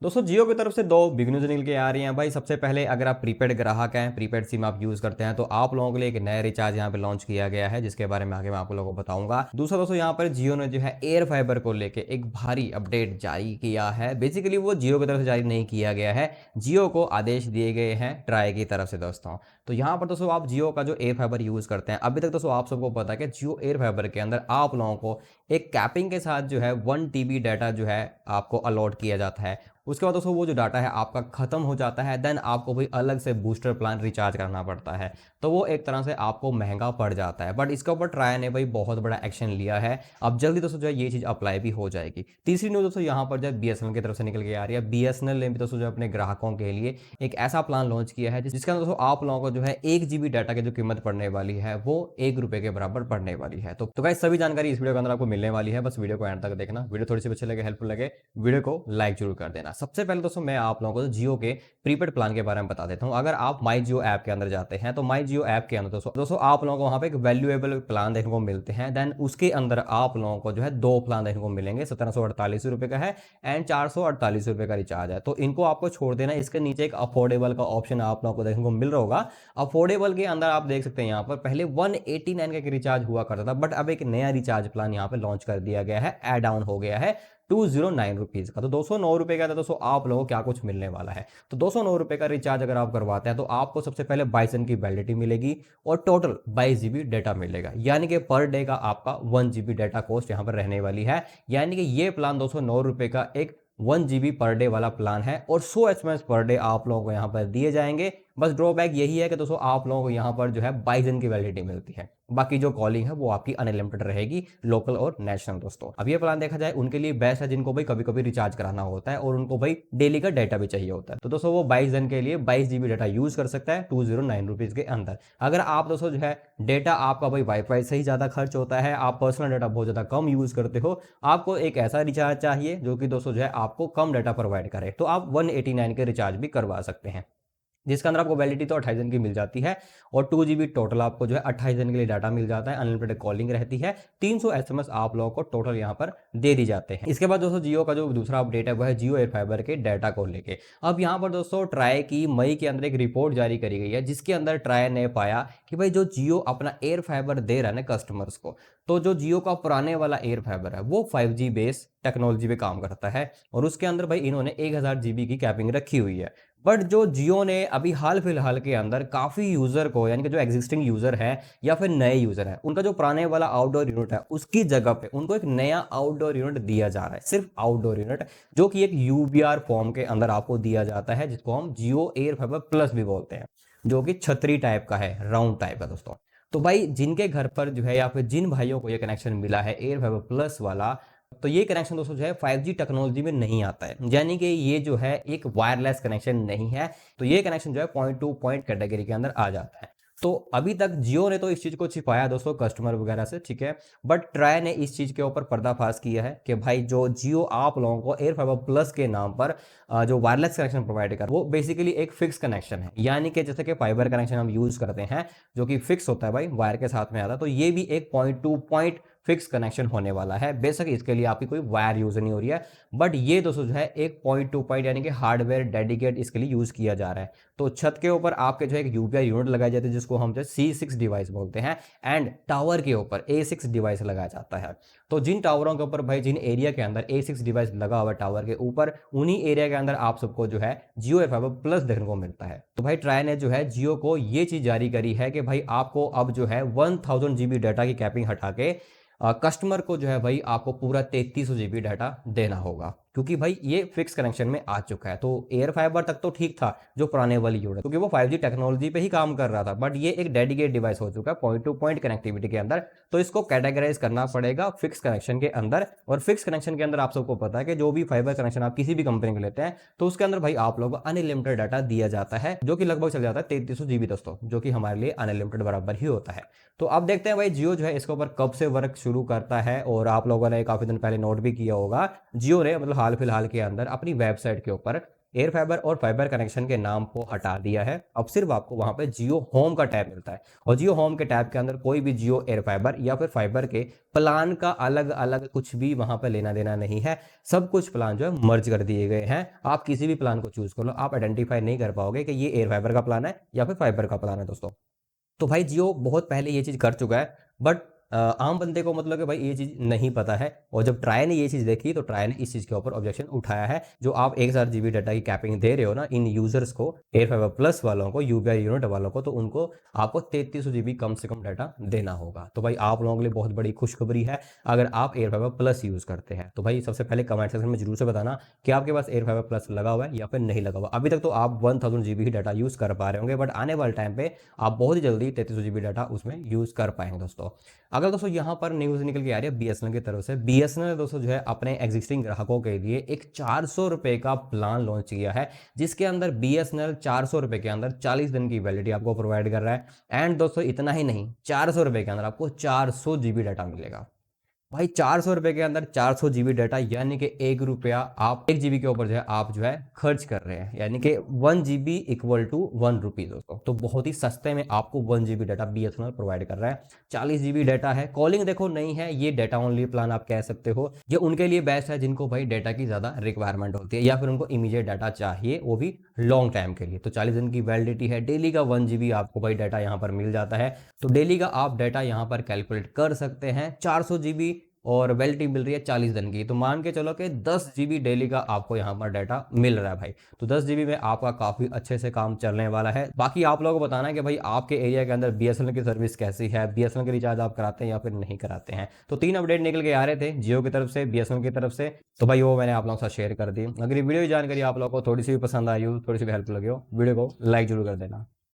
दोस्तों जियो की तरफ से दो बिग न्यूज़ निकल के आ रही हैं भाई। सबसे पहले अगर आप प्रीपेड ग्राहक हैं, प्रीपेड सिम आप यूज़ करते हैं, तो आप लोगों के लिए एक नया रिचार्ज यहाँ पे लॉन्च किया गया है, जिसके बारे में आगे मैं आप लोगों को बताऊंगा। दूसरा दोस्तों यहाँ पर जियो ने जो है एयर फाइबर को लेके एक भारी अपडेट जारी किया है। बेसिकली वो जियो की तरफ से जारी नहीं किया गया है, जियो को आदेश दिए गए हैं ट्राई की तरफ से दोस्तों। तो यहाँ पर दोस्तों आप जियो का जो एयर फाइबर यूज़ करते हैं, अभी तक दोस्तों आप सबको पता है कि जियो एयर फाइबर के अंदर आप लोगों को एक कैपिंग के साथ जो है 1 TB डाटा जो है आपको अलॉट किया जाता है। उसके बाद दोस्तों वो जो डाटा है आपका खत्म हो जाता है, देन आपको भी अलग से बूस्टर प्लान रिचार्ज करना पड़ता है। तो वो एक तरह से आपको महंगा पड़ जाता है, बट इसके ऊपर ट्राई ने भाई बहुत बड़ा एक्शन लिया है। अब जल्दी दोस्तों जो है ये चीज़ अप्लाई भी हो जाएगी। तीसरी न्यूज़ दोस्तों यहाँ पर जो है बीएसएनएल की तरफ से निकल के आ रही है। बीएसएनएल ने भी दोस्तों जो अपने ग्राहकों के लिए एक ऐसा प्लान लॉन्च किया है जिसके अंदर दोस्तों आप लोगों को जो है 1 GB डाटा की जो कीमत पड़ने वाली है वो ₹1 के बराबर पड़ने वाली है। तो गाइस सभी जानकारी इस वीडियो के अंदर आपको मिलने वाली है, बस वीडियो को एंड तक देखना। वीडियो थोड़ी सी अच्छी लगे, हेल्पफुल लगे, वीडियो को लाइक जरूर कर देना। सबसे पहले दोस्तों मैं आप लोगों को जियो के प्रीपेड प्लान के बारे में बता देता हूं। अगर आप माई जियो ऐप के अंदर जाते हैं तो माई जियो ऐप के अंदर दोस्तों आप लोगों को वहां पे एक वैल्यूएबल प्लान देखने को मिलते हैं। देन उसके अंदर आप लोगों को जो है दो प्लान देखने को मिलेंगे। 1748 रुपए का है एंड 448 रुपए का रिचार्ज है। तो इनको आपको छोड़ देना। इसके नीचे एक अफोर्डेबल का ऑप्शन आप लोगों को देखने को मिल रहा होगा। अफोर्डेबल के अंदर आप देख सकते हैं यहाँ पर पहले 189 का रिचार्ज हुआ करता था, बट अब एक नया रिचार्ज प्लान यहाँ पे लॉन्च कर दिया गया है, एड ऑन हो गया है 209 रुपीज़ का। तो 209 रुपये का था दोस्तों आप लोगों को क्या कुछ मिलने वाला है। तो 209 रुपये का रिचार्ज अगर आप करवाते हैं तो आपको सबसे पहले 22 दिन की वैलिडिटी मिलेगी और टोटल 22 GB डाटा मिलेगा, यानी कि पर डे का आपका 1 GB डाटा कॉस्ट यहाँ पर रहने वाली है। यानी कि ये प्लान 209 रुपये का एक 1 GB पर डे वाला प्लान है और 100 SMS पर डे आप लोगों को यहाँ पर दिए जाएंगे। बस ड्रॉबैक यही है कि दोस्तों आप लोगों को यहाँ पर जो है 22 दिन की वैलिडिटी मिलती है, बाकी जो कॉलिंग है वो आपकी अनलिमिटेड रहेगी, लोकल और नेशनल दोस्तों। अब ये प्लान देखा जाए उनके लिए बेस्ट है जिनको भाई कभी कभी रिचार्ज कराना होता है और उनको भाई डेली का डाटा भी चाहिए होता है। तो दोस्तों वो 22 दिन के लिए 22 GB डाटा यूज कर सकता है 209 रुपीज के अंदर। अगर आप दोस्तों जो है डेटा आपका भाई वाईफाई से ही ज्यादा खर्च होता है, आप पर्सनल डाटा बहुत ज्यादा कम यूज करते हो, आपको एक ऐसा रिचार्ज चाहिए जो कि दोस्तों जो है आपको कम डाटा प्रोवाइड करे, तो आप 189 के रिचार्ज भी करवा सकते हैं, जिसके अंदर आपको वैलिडिटी तो 28 दिन की मिल जाती है और 2 GB टोटल आपको जो है 28 दिन के लिए डाटा मिल जाता है, अनलिमिटेड कॉलिंग रहती है, 300 SMS आप लोगों को टोटल यहाँ पर दे दी जाते हैं। इसके बाद दोस्तों जियो का जो दूसरा अपडेट है वो है जियो एयर फाइबर के डाटा को लेके। अब यहाँ पर दोस्तों ट्राई की मई के अंदर एक रिपोर्ट जारी करी गई है, जिसके अंदर ट्राई ने पाया कि भाई जो जियो अपना एयर फाइबर दे रहा है ना कस्टमर्स को, तो जो जियो का पुराने वाला एयर फाइबर है वो 5G बेस टेक्नोलॉजी पे काम करता है और उसके अंदर भाई इन्होंने 1000 GB की कैपिंग रखी हुई है। बट जो जियो ने अभी हाल फिलहाल के अंदर काफ़ी यूज़र को, यानी कि जो एग्जिस्टिंग यूज़र है या फिर नए यूज़र है, उनका जो पुराने वाला आउटडोर यूनिट है उसकी जगह पे उनको एक नया आउटडोर यूनिट दिया जा रहा है, सिर्फ आउटडोर यूनिट, जो कि एक यूबीआर फॉर्म के अंदर आपको दिया जाता है, जिसको हम जियो एयर फाइबर प्लस भी बोलते हैं, जो कि छतरी टाइप का है, राउंड टाइप का दोस्तों। तो भाई जिनके घर पर जो है या फिर जिन भाइयों को ये कनेक्शन मिला है एयर फाइबर प्लस वाला, तो ये कनेक्शन दोस्तों जो है 5G टेक्नोलॉजी में नहीं आता है, यानी कि ये जो है एक वायरलेस कनेक्शन नहीं है। तो ये कनेक्शन जो है पॉइंट टू पॉइंट कैटेगरी के अंदर आ जाता है। तो अभी तक जियो ने तो इस चीज को छिपाया दोस्तों कस्टमर वगैरह से, ठीक है, बट ट्राई ने इस चीज के ऊपर पर्दाफाश किया है कि भाई जो जियो आप लोगों को एयर फाइबर प्लस के नाम पर जो वायरलेस कनेक्शन प्रोवाइड कर, वो बेसिकली एक फिक्स कनेक्शन है, यानी कि जैसे कि फाइबर कनेक्शन हम यूज करते हैं जो कि फिक्स होता है भाई, वायर के साथ में आता है, तो ये भी एक point two point fix connection होने वाला है। बेशक इसके लिए आपकी कोई वायर यूज नहीं हो रही है, बट ये दोस्तों जो है एक पॉइंट टू पॉइंट यानी कि हार्डवेयर डेडिकेट इसके लिए यूज किया जा रहा है। तो छत के ऊपर आपके जो है एक यूपीआई यूनिट लगाई जाती है, जिसको हम जो C6 डिवाइस बोलते हैं, एंड टावर के ऊपर A6 डिवाइस लगाया जाता है। तो जिन टावरों के ऊपर भाई जिन एरिया के अंदर A6 डिवाइस लगा हुआ है टावर के ऊपर, उन्हीं एरिया के अंदर आप सबको जो है जियो एयर फाइबर प्लस देखने को मिलता है। तो भाई ट्राई ने जो है जियो को ये चीज जारी करी है कि भाई आपको अब जो है 1000 GB डाटा की कैपिंग हटा के कस्टमर को जो है भाई आपको पूरा 3300 GB डाटा देना होगा, क्योंकि भाई ये फिक्स कनेक्शन में आ चुका है। तो एयर फाइबर तक तो ठीक था जो पुराने वाली यूनिट, क्योंकि वो 5G टेक्नोलॉजी पे ही काम कर रहा था, बट ये एक डेडिकेट डिवाइस हो चुका है पॉइंट टू पॉइंट कनेक्टिविटी के अंदर, तो इसको कैटेगराइज करना पड़ेगा फिक्स कनेक्शन के अंदर। और फिक्स कनेक्शन के अंदर आप सबको पता है कि जो भी फाइबर कनेक्शन आप किसी भी कंपनी को लेते हैं तो उसके अंदर भाई आप लोगों को अनलिमिटेड डाटा दिया जाता है, जो कि लगभग चल जाता है 3300 GB दोस्तों, जो कि हमारे लिए अनलिमिटेड बराबर ही होता है। तो अब देखते हैं भाई जियो जो है इसके ऊपर कब से वर्क शुरू करता है, और आप लोगों ने काफी दिन पहले नोट भी किया होगा जियो ने मतलब हाल फिलहाल के अंदर अपनी वेबसाइट के ऊपर एयर फाइबर और फाइबर कनेक्शन के नाम को हटा दिया है। अब सिर्फ आपको वहां पे जियो होम का टैब मिलता है, और जियो होम के टैब के अंदर कोई भी जियो एयर फाइबर या फिर फाइबर के प्लान का अलग अलग कुछ भी वहां पे लेना देना नहीं है। सब कुछ प्लान जो है मर्ज कर दिए गए हैं। आप किसी भी प्लान को चूज कर लो, आप आइडेंटिफाई नहीं कर पाओगे कि ये एयर फाइबर का प्लान है या फिर फाइबर का प्लान है दोस्तों। तो भाई जियो बहुत पहले ये चीज़ कर चुका है, बट आम बंदे को मतलब कि भाई ये चीज़ नहीं पता है। और जब ट्राई ने ये चीज़ देखी तो ट्राई ने इस चीज़ के ऊपर ऑब्जेक्शन उठाया है। जो आप 1000 GB डाटा की कैपिंग दे रहे हो ना इन यूजर्स को, एयर फाइबर प्लस वालों को, यूपीआई यूनिट वालों को, तो उनको आपको 3300 GB कम से कम डाटा देना होगा। तो भाई आप लोगों के लिए बहुत बड़ी खुशखबरी है अगर आप एयर फाइबर प्लस यूज़ करते हैं। तो भाई सबसे पहले कमेंट सेक्शन में जरूर से बताना कि आपके पास एयर फाइबर प्लस लगा हुआ है या फिर नहीं लगा हुआ। अभी तक तो आप 1000 GB ही डाटा यूज़ कर पा रहे होंगे, बट आने वाले टाइम पे आप बहुत ही जल्दी 3300 GB डाटा उसमें यूज़ कर पाएंगे दोस्तों। अगर दोस्तों यहाँ पर न्यूज़ निकल के आ रही है बीएसएनएल की तरफ से, बीएसएनएल ने दोस्तों जो है अपने एग्जिस्टिंग ग्राहकों के लिए एक 400 रुपए का प्लान लॉन्च किया है, जिसके अंदर बीएसएनएल 400 रुपए के अंदर 40 दिन की वैलिडिटी आपको प्रोवाइड कर रहा है। एंड दोस्तों इतना ही नहीं, 400 रुपए के अंदर आपको 400 GB डाटा मिलेगा। भाई 400 रुपए के अंदर 400 GB डाटा, यानी कि 1 रुपया आप 1 GB के ऊपर जो है आप जो है खर्च कर रहे हैं, यानी कि 1 GB इक्वल टू 1 रुपी दोस्तों। तो बहुत ही सस्ते में आपको 1 GB डाटा बीएसएनएल प्रोवाइड कर रहा है। 40 GB डाटा है, कॉलिंग देखो नहीं है, ये डाटा ओनली प्लान आप कह सकते हो। ये उनके लिए बेस्ट है जिनको भाई डाटा की ज्यादा रिक्वायरमेंट होती है या फिर उनको इमीडिएट डाटा चाहिए, वो भी लॉन्ग टाइम के लिए। तो 40 दिन की वैलिडिटी है, डेली का 1 GB आपको भाई डाटा यहाँ पर मिल जाता है। तो डेली का आप डाटा यहाँ पर कैलकुलेट कर सकते हैं। 400 GB और वैलिडिटी मिल रही है 40 दिन की, तो मान के चलो कि 10 GB डेली का आपको यहाँ पर डाटा मिल रहा है भाई। तो 10 GB में आपका काफ़ी अच्छे से काम चलने वाला है। बाकी आप लोगों को बताना है कि भाई आपके एरिया के अंदर बीएसएनएल की सर्विस कैसी है, बीएसएनएल के रिचार्ज आप कराते हैं या फिर नहीं कराते हैं। तो 3 अपडेट निकल के आ रहे थे जियो की तरफ से, बीएसएनएल की तरफ से, तो भाई वो मैंने आप लोगों के साथ शेयर कर दी। अगर ये वीडियो की जानकारी आप लोगों को थोड़ी सी भी पसंद आई हो, थोड़ी सी भी हेल्प लगी हो, वीडियो को लाइक जरूर कर देना।